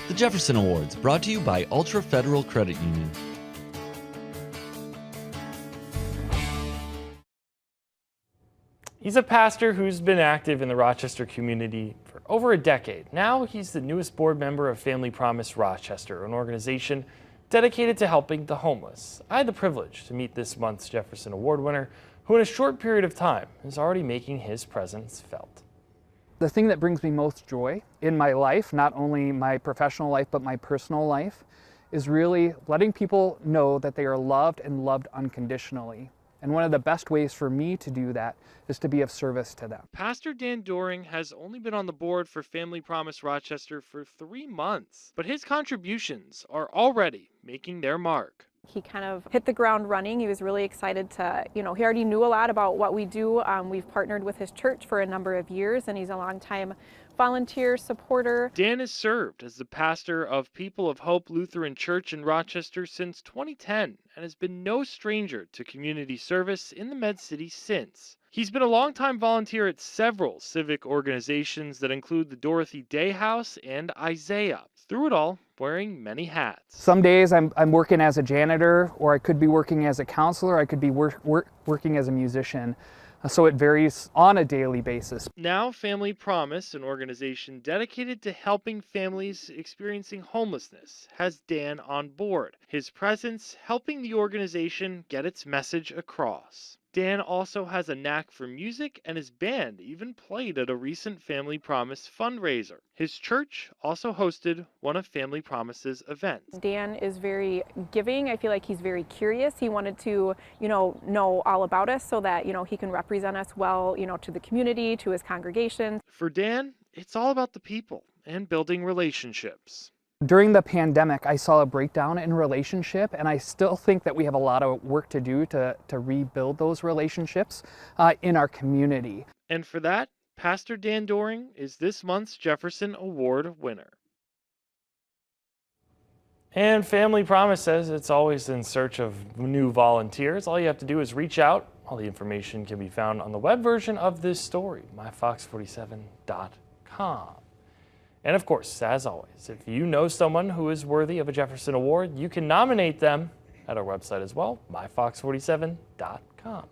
The Jefferson Awards, brought to you by Ultra Federal Credit Union. He's a pastor who's been active in the Rochester community for over a decade. Now he's the newest board member of Family Promise Rochester, an organization dedicated to helping the homeless. I had the privilege to meet this month's Jefferson Award winner, who in a short period of time is already making his presence felt. The thing that brings me most joy in my life, not only my professional life, but my personal life, is really letting people know that they are loved and loved unconditionally. And one of the best ways for me to do that is to be of service to them. Pastor Dan Doering has only been on the board for Family Promise Rochester for 3 months, but his contributions are already making their mark. He kind of hit the ground running. He was really excited to, he already knew a lot about what we do. We've partnered with his church for a number of years, and he's a longtime volunteer supporter. Dan has served as the pastor of People of Hope Lutheran Church in Rochester since 2010 and has been no stranger to community service in the Med City since. He's been a longtime volunteer at several civic organizations that include the Dorothy Day House and Isaiah. Through it all, wearing many hats. Some days I'm working as a janitor, or I could be working as a counselor, I could be working as a musician. So it varies on a daily basis. Now Family Promise, an organization dedicated to helping families experiencing homelessness, has Dan on board. His presence helping the organization get its message across. Dan also has a knack for music, and his band even played at a recent Family Promise fundraiser. His church also hosted one of Family Promise's events. Dan is very giving. I feel like he's very curious. He wanted to, know all about us so that, he can represent us well, to the community, to his congregation. For Dan, it's all about the people and building relationships. During the pandemic, I saw a breakdown in relationship, and I still think that we have a lot of work to do to rebuild those relationships in our community. And for that, Pastor Dan Doering is this month's Jefferson Award winner. And Family Promise says it's always in search of new volunteers. All you have to do is reach out. All the information can be found on the web version of this story, myfox47.com. And of course, as always, if you know someone who is worthy of a Jefferson Award, you can nominate them at our website as well, myfox47.com.